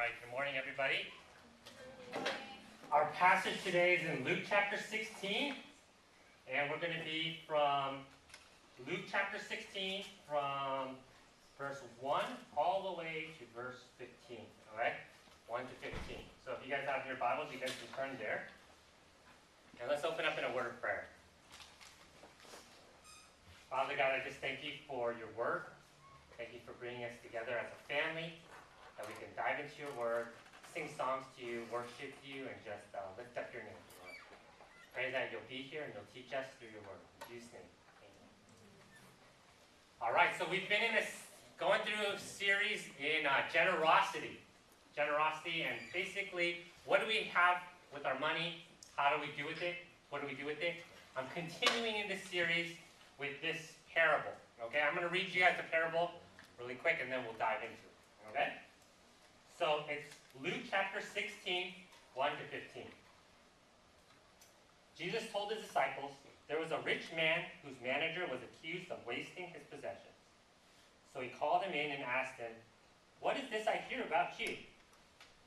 right, good morning, everybody. Our passage today is in Luke chapter 16, and we're going to be from Luke chapter 16, from verse 1 all the way to verse 15, all right? 1 to 15. So if you guys have your Bibles, you guys can turn there. And let's open up in a word of prayer. Father God, I just thank you for your word. Thank you for bringing us together as a family, that we can dive into your word, sing songs to you, worship you, and just lift up your name, Lord. Pray that you'll be here and you'll teach us through your word. In Jesus' name, amen. All right, so we've been going through a series in generosity. Generosity, and basically, what do we have with our money? How do we do with it? What do we do with it? I'm continuing in this series with this parable. Okay, I'm going to read you guys the parable really quick, and then we'll dive into it. Okay? So it's Luke chapter 16, 1 to 15. Jesus told his disciples, there was a rich man whose manager was accused of wasting his possessions. So he called him in and asked him, what is this I hear about you?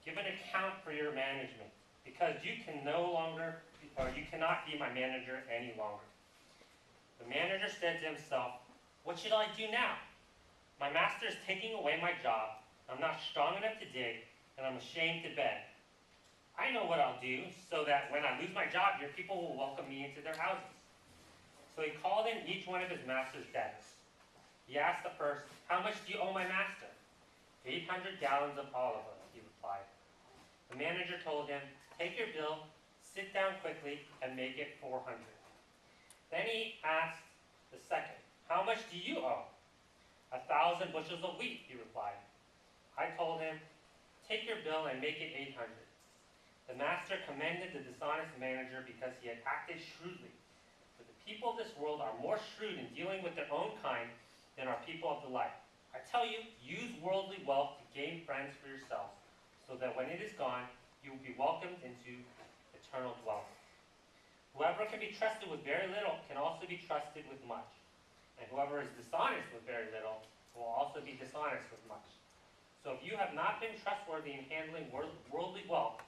Give an account for your management, because you cannot be my manager any longer. The manager said to himself, what should I do now? My master is taking away my job. I'm not strong enough to dig, and I'm ashamed to beg. I know what I'll do, so that when I lose my job, your people will welcome me into their houses. So he called in each one of his master's debtors. He asked the first, how much do you owe my master? 800 gallons of olive oil, he replied. The manager told him, take your bill, sit down quickly, and make it 400. Then he asked the second, how much do you owe? 1,000 bushels of wheat, he replied. I told him, take your bill and make it 800. The master commended the dishonest manager because he had acted shrewdly. But the people of this world are more shrewd in dealing with their own kind than are people of the light. I tell you, use worldly wealth to gain friends for yourselves, so that when it is gone, you will be welcomed into eternal dwelling. Whoever can be trusted with very little can also be trusted with much. And whoever is dishonest with very little will also be dishonest with much. So if you have not been trustworthy in handling worldly wealth,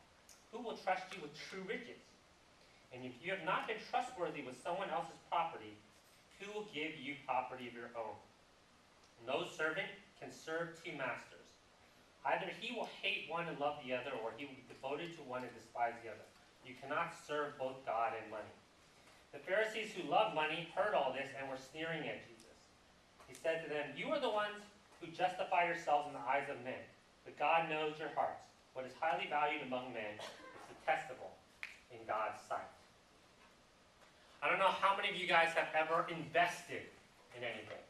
who will trust you with true riches? And if you have not been trustworthy with someone else's property, who will give you property of your own? No servant can serve two masters. Either he will hate one and love the other, or he will be devoted to one and despise the other. You cannot serve both God and money. The Pharisees who loved money heard all this and were sneering at Jesus. He said to them, you are the ones who justify yourselves in the eyes of men, but God knows your hearts. What is highly valued among men is detestable in God's sight. I don't know how many of you guys have ever invested in anything.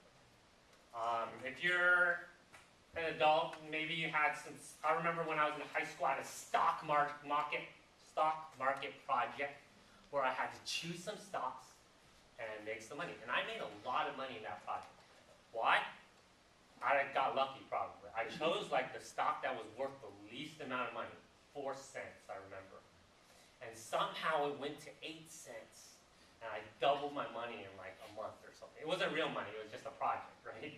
If you're an adult, maybe you had some. I remember when I was in high school, I had a stock market project where I had to choose some stocks and make some money. And I made a lot of money in that project. Why? I got lucky, probably. I chose like the stock that was worth the least amount of money, 4 cents, I remember. And somehow it went to 8 cents, and I doubled my money in like a month or something. It wasn't real money, it was just a project, right?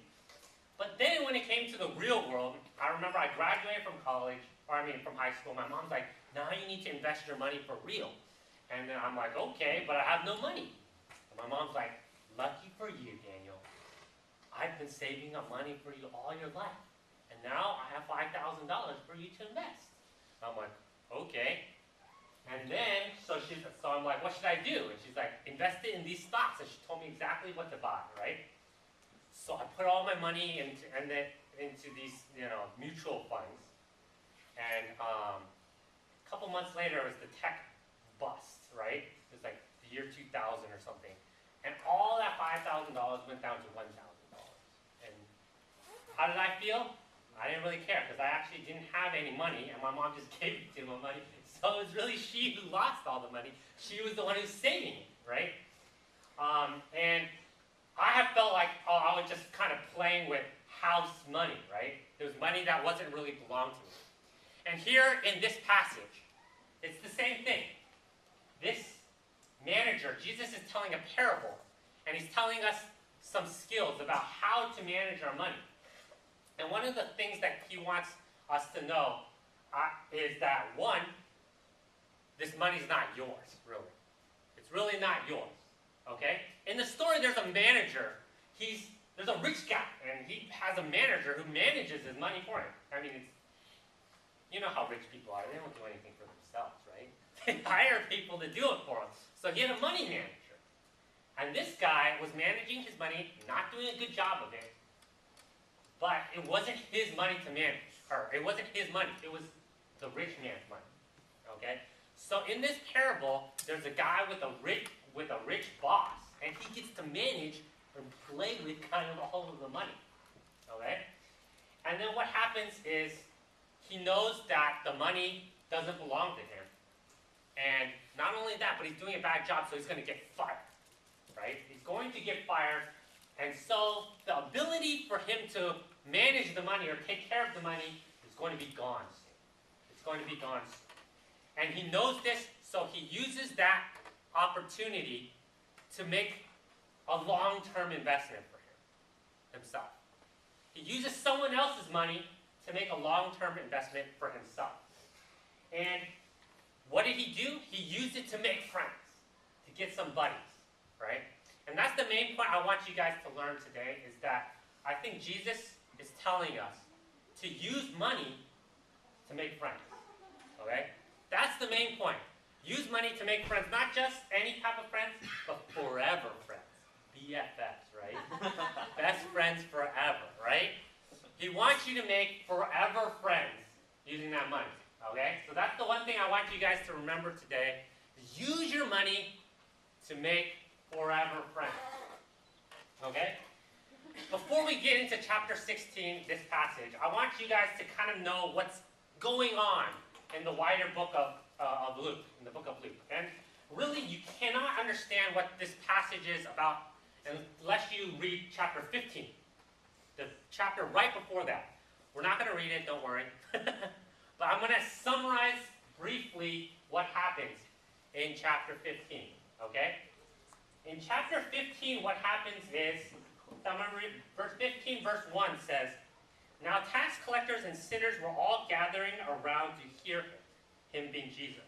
But then when it came to the real world, I remember I graduated from from high school. My mom's like, now you need to invest your money for real. And then I'm like, okay, but I have no money. And my mom's like, lucky for you, Daniel. I've been saving up money for you all your life. And now I have $5,000 for you to invest. I'm like, okay. And then, so I'm like, what should I do? And she's like, invest it in these stocks. And she told me exactly what to buy, right? So I put all my money into these, mutual funds. And a couple months later, it was the tech bust, right? It was like the year 2000 or something. And all that $5,000 went down to $1,000. And how did I feel? I didn't really care because I actually didn't have any money, and my mom just gave it to my money. So it was really she who lost all the money. She was the one who's saving it, right? And I have felt like, I was just kind of playing with house money, right? There was money that wasn't really belonged to me. And here in this passage, it's the same thing. This manager, Jesus is telling a parable, and he's telling us some skills about how to manage our money. And one of the things that he wants us to know is that one, this money's not yours, really. It's really not yours, okay? In the story, there's a manager. There's a rich guy, and he has a manager who manages his money for him. I mean, you know how rich people are. They don't do anything for themselves, right? They hire people to do it for them. So he had a money manager. And this guy was managing his money, not doing a good job of it, but it wasn't his money to manage. Or it wasn't his money. It was the rich man's money. Okay? So in this parable, there's a guy with a rich boss, and he gets to manage and play with kind of all of the money. Okay? And then what happens is he knows that the money doesn't belong to him. And not only that, but he's doing a bad job, so he's going to get fired. Right? He's going to get fired. And so the ability for him to manage the money or take care of the money is going to be gone soon. It's going to be gone soon. And he knows this, so he uses that opportunity to make a long-term investment for himself. He uses someone else's money to make a long-term investment for himself. And what did he do? He used it to make friends, to get some buddies, right? And that's the main point I want you guys to learn today, is that I think Jesus is telling us to use money to make friends, okay? That's the main point. Use money to make friends, not just any type of friends, but forever friends. BFFs, right? Best friends forever, right? He wants you to make forever friends using that money, okay? So that's the one thing I want you guys to remember today. Use your money to make forever friends, okay? Before we get into chapter 16, this passage, I want you guys to kind of know what's going on in the wider book of Luke, in the book of Luke. And really, you cannot understand what this passage is about unless you read chapter 15, the chapter right before that. We're not going to read it, don't worry. But I'm going to summarize briefly what happens in chapter 15, okay? In chapter 15, what happens is, verse 15, verse 1 says, "Now tax collectors and sinners were all gathering around to hear him being Jesus.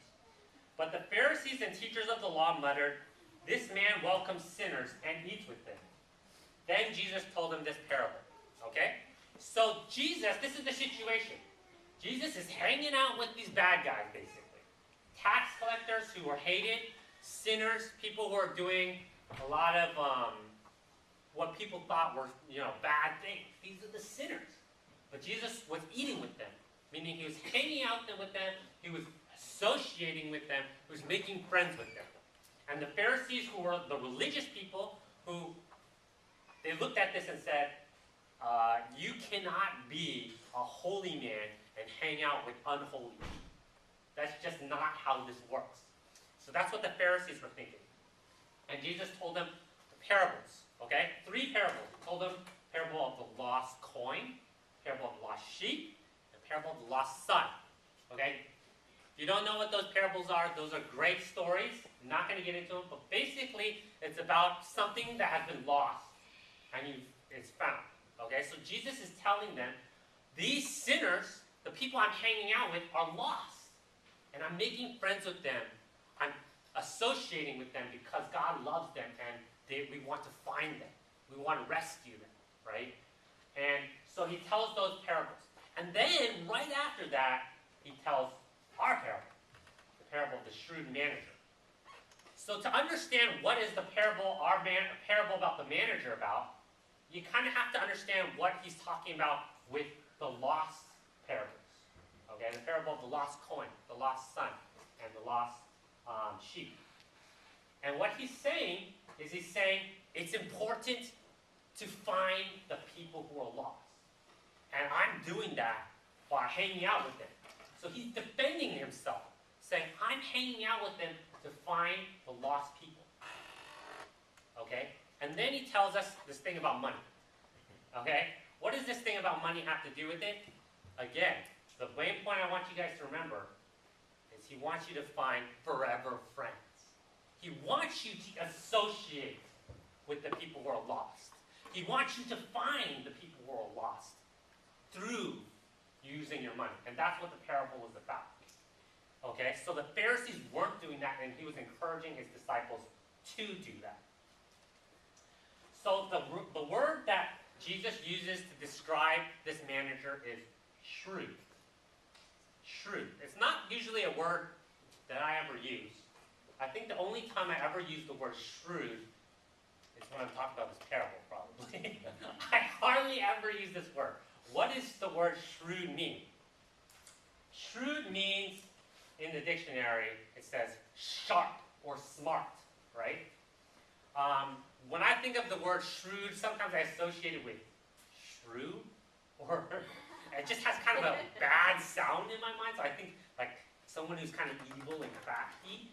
But the Pharisees and teachers of the law muttered, 'This man welcomes sinners and eats with them.' Then Jesus told them this parable." Okay? So Jesus, this is the situation. Jesus is hanging out with these bad guys, basically. Tax collectors who are hated, sinners, people who are doing a lot of what people thought were, bad things. These are the sinners. But Jesus was eating with them, meaning he was hanging out with them, he was associating with them, he was making friends with them. And the Pharisees, who were the religious people, they looked at this and said, you cannot be a holy man and hang out with unholy people. That's just not how this works. So that's what the Pharisees were thinking. And Jesus told them the parables, okay? 3 parables. He told them the parable of the lost coin, the parable of the lost sheep, and the parable of the lost son, okay? If you don't know what those parables are, those are great stories. I'm not going to get into them, but basically it's about something that has been lost and it's found, okay? So Jesus is telling them, these sinners, the people I'm hanging out with, are lost. And I'm making friends with them. I'm associating with them because God loves them and we want to find them. We want to rescue them, right? And so he tells those parables. And then, right after that, he tells our parable, the parable of the shrewd manager. So to understand what is the parable, parable about the manager about, you kind of have to understand what he's talking about with the lost parables. Okay, the parable of the lost coin, the lost son, and the lost sheep. And what he's saying is it's important to find the people who are lost. And I'm doing that by hanging out with them. So he's defending himself, saying, I'm hanging out with them to find the lost people. Okay? And then he tells us this thing about money. Okay? What does this thing about money have to do with it? Again, the main point I want you guys to remember is he wants you to find forever friends. He wants you to associate with the people who are lost. He wants you to find the people who are lost through using your money. And that's what the parable was about. Okay, so the Pharisees weren't doing that, and he was encouraging his disciples to do that. So the word that Jesus uses to describe this manager is shrewd. Shrewd. It's not usually a word that I ever use. I think the only time I ever use the word shrewd is when I'm talking about this parable, probably. I hardly ever use this word. What does the word shrewd mean? Shrewd means, in the dictionary, it says sharp or smart, right? When I think of the word shrewd, sometimes I associate it with shrew, or it just has kind of a bad sound in my mind, so I think like someone who's kind of evil and crafty.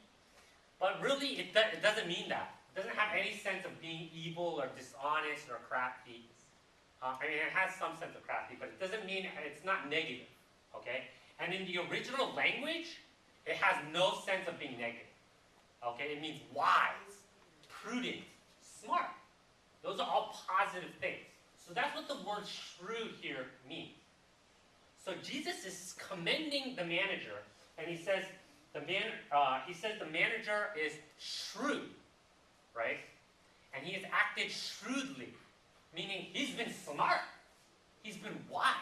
But really, it doesn't mean that. It doesn't have any sense of being evil or dishonest or crafty. I mean, it has some sense of crafty, but it doesn't mean, it's not negative, okay? And in the original language, it has no sense of being negative, okay? It means wise, prudent, smart. Those are all positive things. So that's what the word shrewd here means. So Jesus is commending the manager, and he says the manager is shrewd, right? And he has acted shrewdly, meaning he's been smart, he's been wise,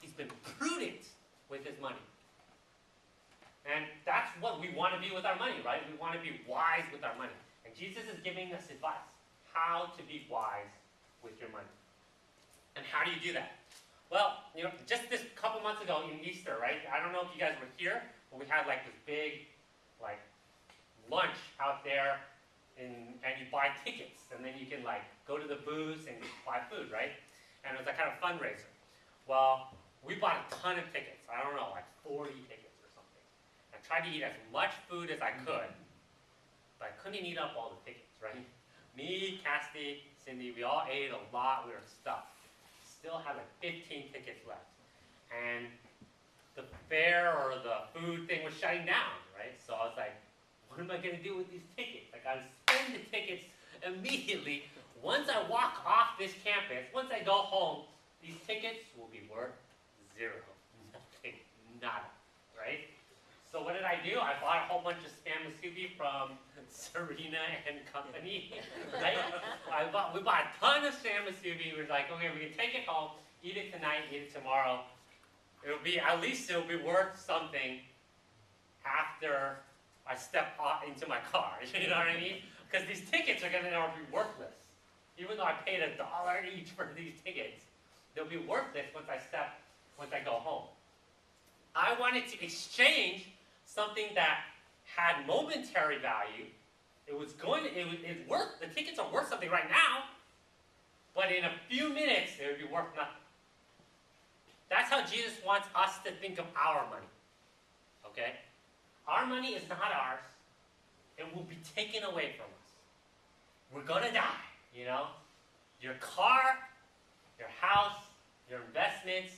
he's been prudent with his money. And that's what we want to be with our money, right? We want to be wise with our money. And Jesus is giving us advice, how to be wise with your money. And how do you do that? Well, just this couple months ago in Easter, right? I don't know if you guys were here, but we had like this big, like, lunch out there, and you buy tickets, and then you can like go to the booths and buy food, right? And it was a kind of fundraiser. Well, we bought a ton of tickets. I don't know, like 40 tickets or something. I tried to eat as much food as I could, but I couldn't eat up all the tickets, right? Me, Cassidy, Cindy, we all ate a lot. We were stuffed. Still had like 15 tickets left. And the fair or the food thing was shutting down, right? So I was like, what am I going to do with these tickets? I got to spend the tickets immediately. Once I walk off this campus, once I go home, these tickets will be worth zero. Nothing. Nada. Right? So what did I do? I bought a whole bunch of spam musubi from Serena and company. Right? We bought a ton of spam musubi. We were like, okay, we can take it home, eat it tonight, eat it tomorrow. At least it'll be worth something after I step into my car. You know what I mean? Because these tickets are going to be worthless. Even though I paid $1 each for these tickets, they'll be worthless once I go home. I wanted to exchange something that had momentary value. The tickets are worth something right now, but in a few minutes, they would be worth nothing. That's how Jesus wants us to think of our money. Okay? Our money is not ours. It will be taken away from us. We're going to die, Your car, your house, your investments,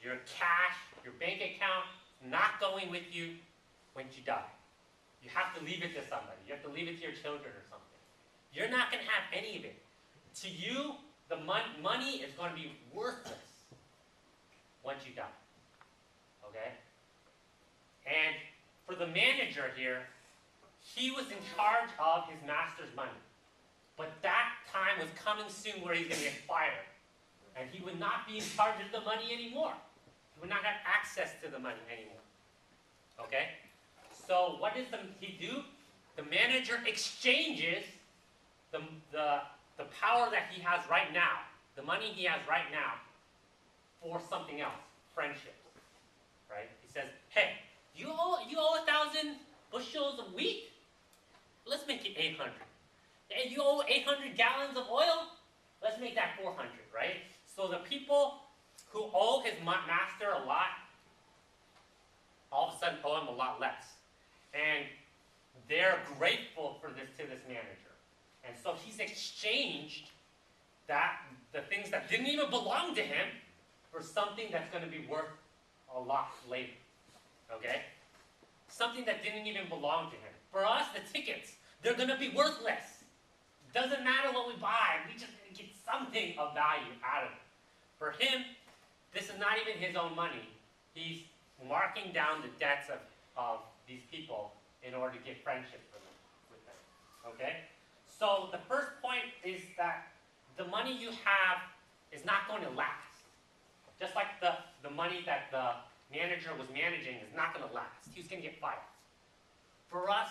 your cash, your bank account, not going with you when you die. You have to leave it to somebody. You have to leave it to your children or something. You're not going to have any of it. To you, the money is going to be worthless once you die. Okay? And for the manager here, he was in charge of his master's money. But that time was coming soon where he's going to get fired. And he would not be in charge of the money anymore. He would not have access to the money anymore. Okay? So what does he do? The manager exchanges the power that he has right now, the money he has right now, for something else, friendship. Right? He says, hey, you owe 1,000 bushels of wheat? Let's make it 800. And you owe 800 gallons of oil? Let's make that 400, right? So the people who owe his master a lot, all of a sudden owe him a lot less. And they're grateful for this to this manager. And so he's exchanged the things that didn't even belong to him for something that's going to be worth a lot later. Okay? Something that didn't even belong to him. For us, the tickets, they're going to be worthless. Doesn't matter what we buy. We just get something of value out of it. For him, this is not even his own money. He's marking down the debts of these people in order to get friendship with them. Okay? So the first point is that the money you have is not going to last. Just like the money that the manager was managing is not going to last. He's going to get fired. For us,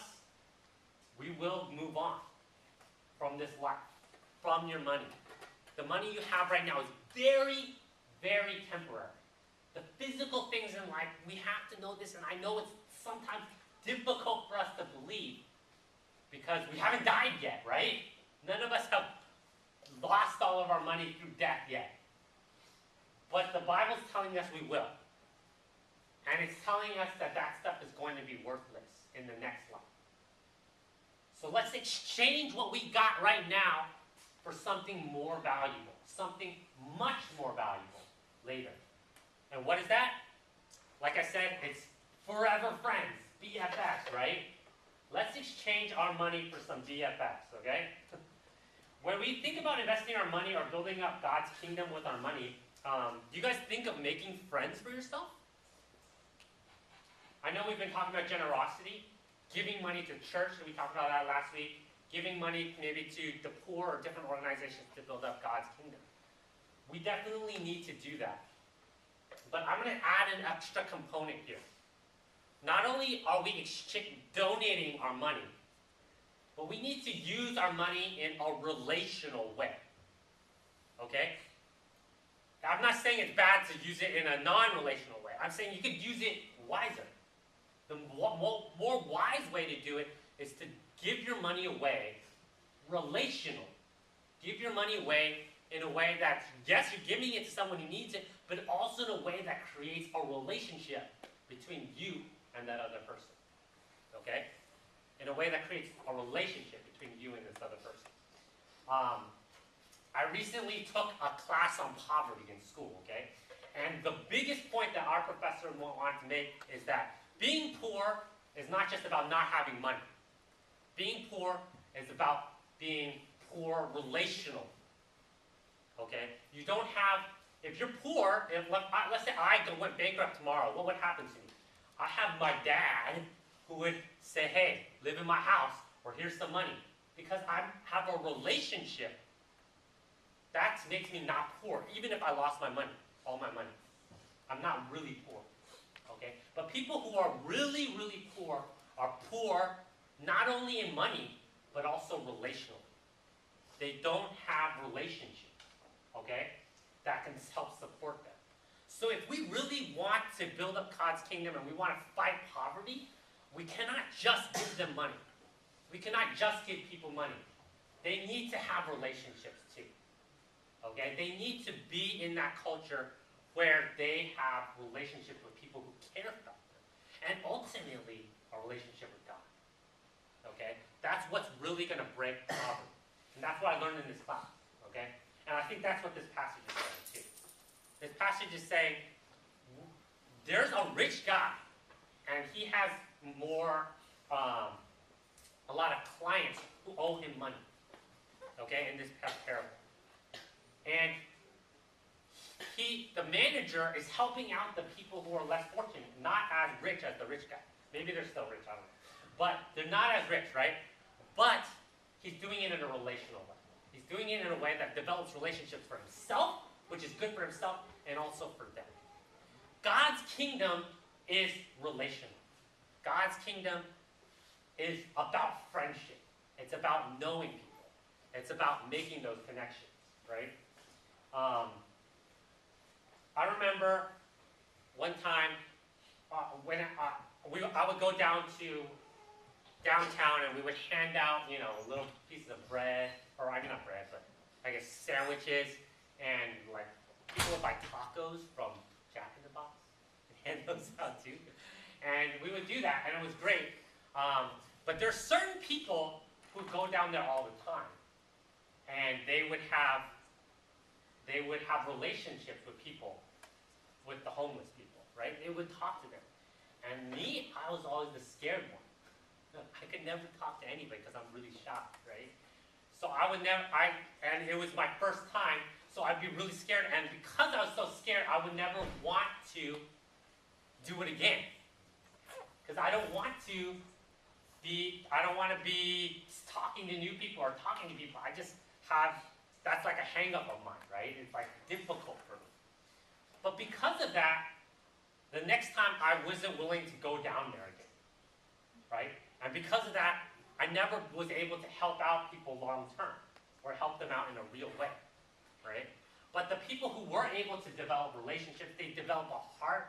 we will move on from this life, from your money. The money you have right now is very, very temporary. The physical things in life, we have to know this, and I know it's sometimes difficult for us to believe because we haven't died yet, right? None of us have lost all of our money through death yet. But the Bible's telling us we will. And it's telling us that that stuff is going to be worthless in the next life. So let's exchange what we got right now for something more valuable, something much more valuable later. And what is that? Like I said, it's forever friends, BFFs, right? Let's exchange our money for some BFFs, okay? When we think about investing our money or building up God's kingdom with our money, do you guys think of making friends for yourself? I know we've been talking about generosity, giving money to church, and we talked about that last week, giving money maybe to the poor or different organizations to build up God's kingdom. We definitely need to do that. But I'm going to add an extra component here. Not only are we donating our money, but we need to use our money in a relational way. Okay? I'm not saying it's bad to use it in a non-relational way. I'm saying you could use it wiser. The more wise way to do it is to give your money away relational. Give your money away in a way that, yes, you're giving it to someone who needs it, but also in a way that creates a relationship between you and that other person. Okay? In a way that creates a relationship between you and this other person. I recently took a class on poverty in school, okay? And the biggest point that our professor wanted to make is that being poor is not just about not having money. Being poor is about being poor relational. Okay? You don't have, if you're poor, let's say I went bankrupt tomorrow, what would happen to me? I have my dad who would say, hey, live in my house, or here's some money. Because I have a relationship. That makes me not poor, even if I lost my money, all my money. I'm not really poor. Okay? But people who are really, really poor are poor not only in money, but also relationally. They don't have relationships, okay, that can help support them. So if we really want to build up God's kingdom and we want to fight poverty, we cannot just give them money. We cannot just give people money. They need to have relationships too. Okay? They need to be in that culture where they have relationships with people who care about them. And ultimately, a relationship with God. Okay? That's what's really going to break poverty. And that's what I learned in this class. Okay? And I think that's what this passage is saying too. This passage is saying, there's a rich guy, and he has a lot of clients who owe him money. Okay? In this parable. And the manager is helping out the people who are less fortunate, not as rich as the rich guy. Maybe they're still rich, I don't know. But they're not as rich, right? But he's doing it in a relational way. He's doing it in a way that develops relationships for himself, which is good for himself, and also for them. God's kingdom is relational. God's kingdom is about friendship. It's about knowing people. It's about making those connections, right? I remember one time when I would go down to downtown and we would hand out, little pieces of bread, or I mean not bread, but I guess sandwiches, and like people would buy tacos from Jack in the Box and hand those out too. And we would do that, and it was great. But there's certain people who go down there all the time, and they would have relationships with people, with the homeless people, right? They would talk to them. And me, I was always the scared one. I could never talk to anybody because I'm really shy, right? So I would never, and it was my first time, So I'd be really scared, and because I was so scared, I would never want to do it again. Because I don't want to be talking to new people or talking to people. I just have, that's like a hang-up of mine, right? It's like difficult for me. But because of that, the next time I wasn't willing to go down there again, right? And because of that, I never was able to help out people long term or help them out in a real way, right? But the people who were able to develop relationships, they develop a heart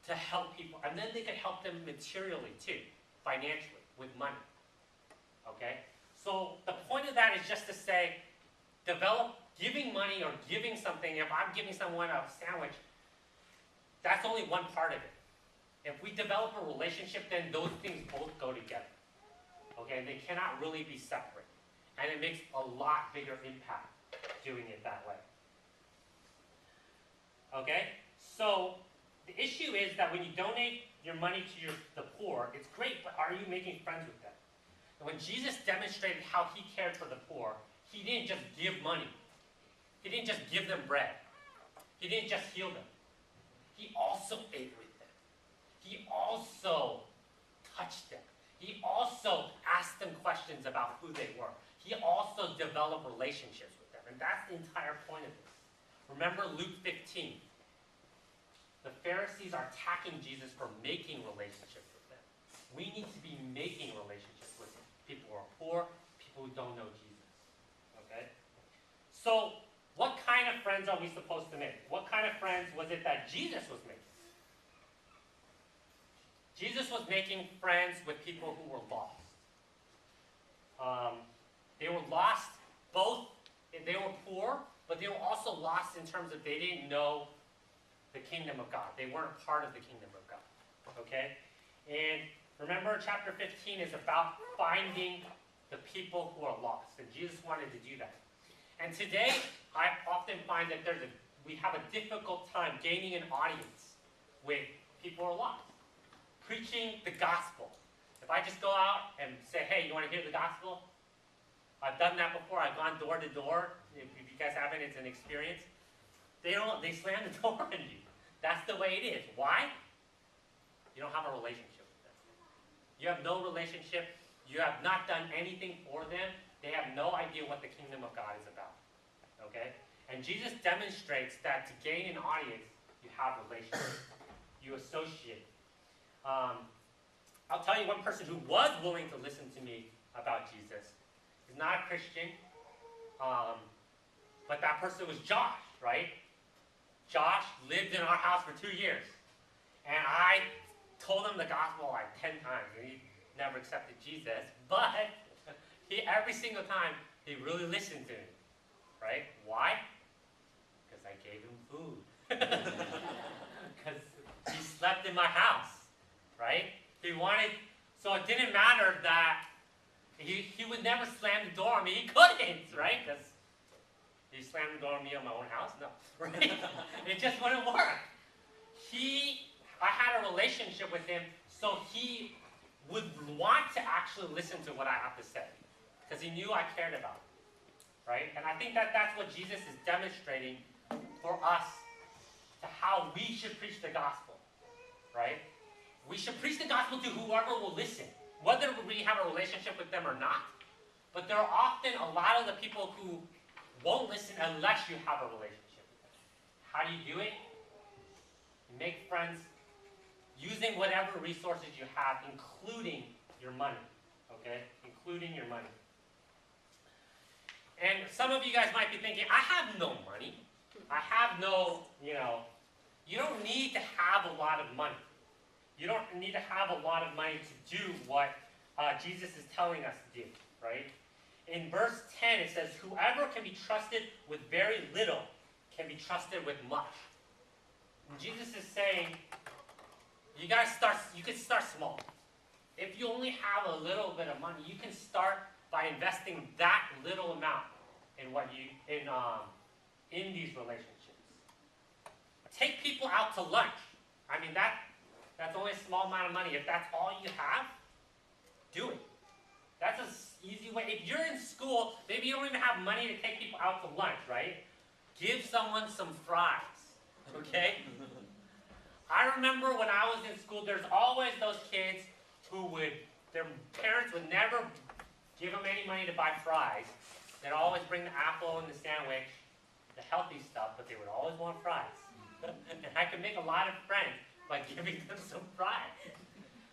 to help people. And then they could help them materially too, financially, with money, okay? So the point of that is just to say, develop giving money or giving something. If I'm giving someone a sandwich, that's only one part of it. If we develop a relationship, then those things both go together. Okay, they cannot really be separate. And it makes a lot bigger impact doing it that way. Okay, so the issue is that when you donate your money to the poor, it's great, but are you making friends with them? And when Jesus demonstrated how he cared for the poor, he didn't just give money. He didn't just give them bread. He didn't just heal them. He also ate with them. He also touched them. He also asked them questions about who they were. He also developed relationships with them. And that's the entire point of this. Remember Luke 15. The Pharisees are attacking Jesus for making relationships with them. We need to be making relationships with people who are poor, people who don't know Jesus. Okay? So, what kind of friends are we supposed to make? What kind of friends was it that Jesus was making? Jesus was making friends with people who were lost. They were lost both, they were poor, but they were also lost in terms of they didn't know the kingdom of God. They weren't part of the kingdom of God. Okay? And remember, chapter 15 is about finding the people who are lost. And Jesus wanted to do that. And today, I often find that we have a difficult time gaining an audience with people who are lost. Preaching the gospel. If I just go out and say, hey, you want to hear the gospel? I've done that before. I've gone door to door. If you guys haven't, it's an experience. They slam the door on you. That's the way it is. Why? You don't have a relationship with them. You have no relationship. You have not done anything for them. They have no idea what the kingdom of God is about. Okay? And Jesus demonstrates that to gain an audience, you have relationships. You associate. I'll tell you one person who was willing to listen to me about Jesus. He's not a Christian, but that person was Josh, right? Josh lived in our house for 2 years. And I told him the gospel like 10 times, and he never accepted Jesus. But every single time, he really listened to me, right? Why? Because I gave him food. Because he slept in my house. Right? So it didn't matter that he would never slam the door on me. He couldn't, right? Because he slammed the door on me in my own house? No, right? It just wouldn't work. I had a relationship with him, so he would want to actually listen to what I have to say. Because he knew I cared about it, right? And I think that that's what Jesus is demonstrating for us, to how we should preach the gospel, right? We should preach the gospel to whoever will listen, whether we have a relationship with them or not. But there are often a lot of the people who won't listen unless you have a relationship with them. How do you do it? You make friends using whatever resources you have, including your money. Okay? Including your money. And some of you guys might be thinking, I have no money. I have no, you don't need to have a lot of money. You don't need to have a lot of money to do what Jesus is telling us to do, right? In verse 10, it says, whoever can be trusted with very little can be trusted with much. And Jesus is saying, you can start small. If you only have a little bit of money, you can start by investing that little amount in these relationships. Take people out to lunch. I mean, that's only a small amount of money. If that's all you have, do it. That's an easy way. If you're in school, maybe you don't even have money to take people out to lunch, right? Give someone some fries, okay? I remember when I was in school, there's always those kids who their parents would never give them any money to buy fries. They'd always bring the apple and the sandwich, the healthy stuff, but they would always want fries. And I could make a lot of friends by giving them some fries.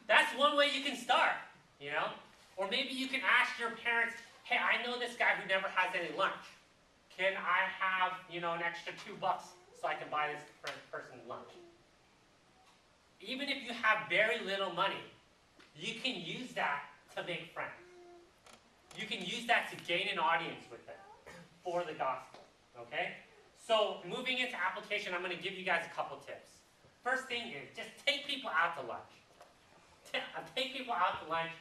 That's one way you can start, you know? Or maybe you can ask your parents, hey, I know this guy who never has any lunch. Can I have, an extra $2 so I can buy this person lunch? Even if you have very little money, you can use that to make friends. You can use that to gain an audience with them for the gospel, okay? So moving into application, I'm going to give you guys a couple tips. First thing is just take people out to lunch. Take people out to lunch.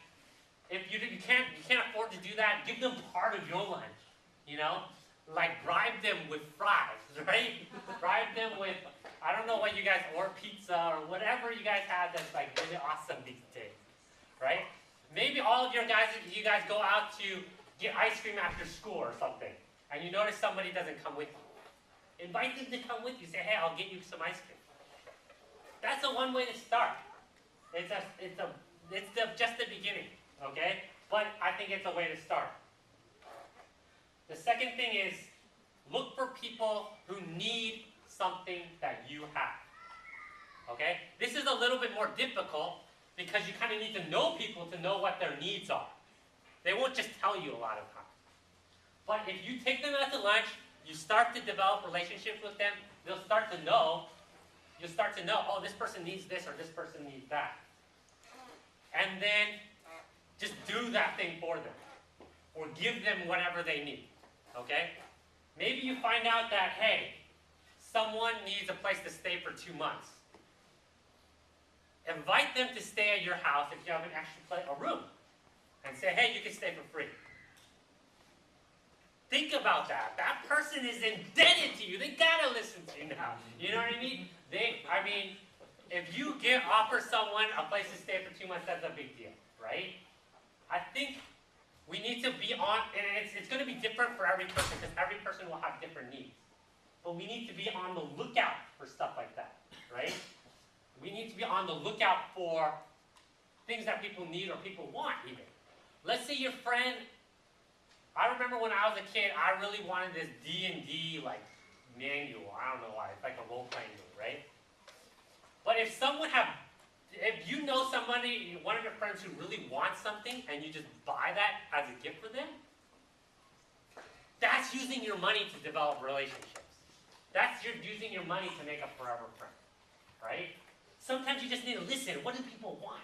If you can't afford to do that, give them part of your lunch, Like bribe them with fries, right? Bribe them with, I don't know what you guys, or pizza, or whatever you guys have that's like really awesome these days, right? Maybe all of you guys go out to get ice cream after school or something, and you notice somebody doesn't come with you. Invite them to come with you. Say, hey, I'll get you some ice cream. That's one way to start. It's just the beginning, okay? But I think it's a way to start. The second thing is, look for people who need something that you have. Okay? This is a little bit more difficult because you kind of need to know people to know what their needs are. They won't just tell you a lot of times. But if you take them out to lunch, you start to develop relationships with them, you'll start to know, oh, this person needs this or this person needs that. And then just do that thing for them. Or give them whatever they need. Okay? Maybe you find out that, hey, someone needs a place to stay for 2 months. Invite them to stay at your house if you have an extra room. And say, hey, you can stay for free. Think about that. That person is indebted to you. They gotta listen to you now. You know what I mean? If you offer someone a place to stay for 2 months, that's a big deal, right? I think we need to be on, and it's going to be different for every person because every person will have different needs. But we need to be on the lookout for stuff like that, right? We need to be on the lookout for things that people need or people want even. Let's say your friend, I remember when I was a kid, I really wanted this D&D manual. I don't know why, it's like a role-playing game, right? But if you know somebody, one of your friends who really wants something, and you just buy that as a gift for them, that's using your money to develop relationships. That's using your money to make a forever friend, right? Sometimes you just need to listen. What do people want?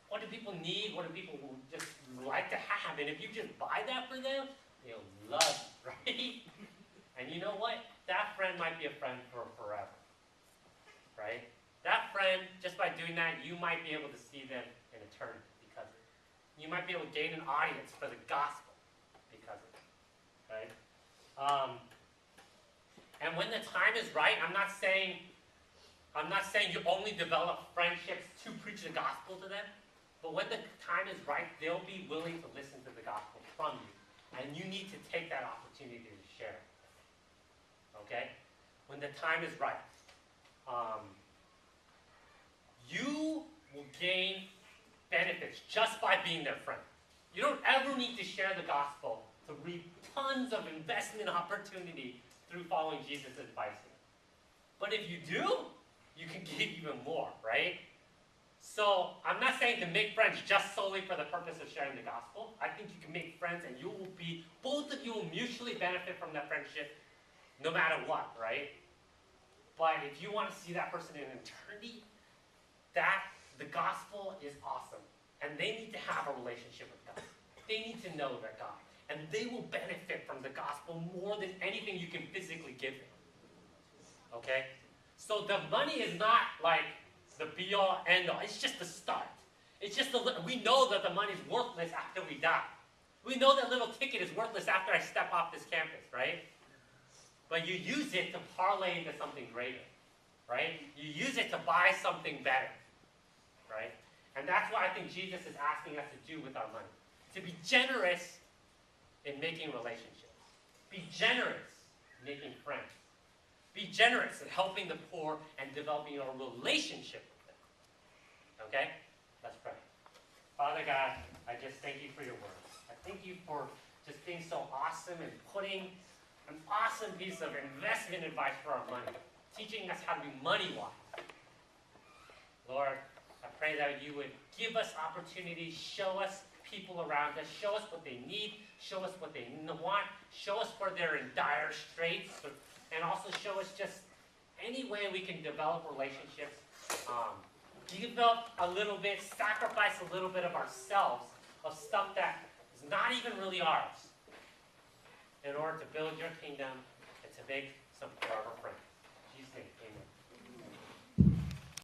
What do people need? What do people just like to have? And if you just buy that for them, they'll love it, right? And you know what? That friend might be a friend for forever, right? That friend, just by doing that, you might be able to see them in eternity because of it. You might be able to gain an audience for the gospel because of it, right? And when the time is right, I'm not saying you only develop friendships to preach the gospel to them, but when the time is right, they'll be willing to listen to the gospel from you, and you need to take that opportunity to share it. Okay? When the time is right. You will gain benefits just by being their friend. You don't ever need to share the gospel to reap tons of investment opportunity through following Jesus' advice. But if you do, you can get even more, right? So I'm not saying to make friends just solely for the purpose of sharing the gospel. I think you can make friends and both of you will mutually benefit from that friendship no matter what, right? But if you want to see that person in eternity, the gospel is awesome. And they need to have a relationship with God. They need to know their God. And they will benefit from the gospel more than anything you can physically give them. Okay? So the money is not like the be-all, end-all. It's just the start. It's just we know that the money is worthless after we die. We know that little ticket is worthless after I step off this campus, right? But you use it to parlay into something greater, right? You use it to buy something better, right? And that's what I think Jesus is asking us to do with our money. To be generous in making relationships. Be generous making friends. Be generous in helping the poor and developing a relationship with them. Okay? Let's pray. Father God, I just thank you for your words. I thank you for just being so awesome and putting an awesome piece of investment advice for our money, teaching us how to be money wise. Lord, I pray that you would give us opportunities, show us people around us, show us what they need, show us what they want, show us where they're in dire straits, and also show us just any way we can develop relationships. Give up a little bit, sacrifice a little bit of ourselves, of stuff that is not even really ours, in order to build your kingdom and to make some forever friends.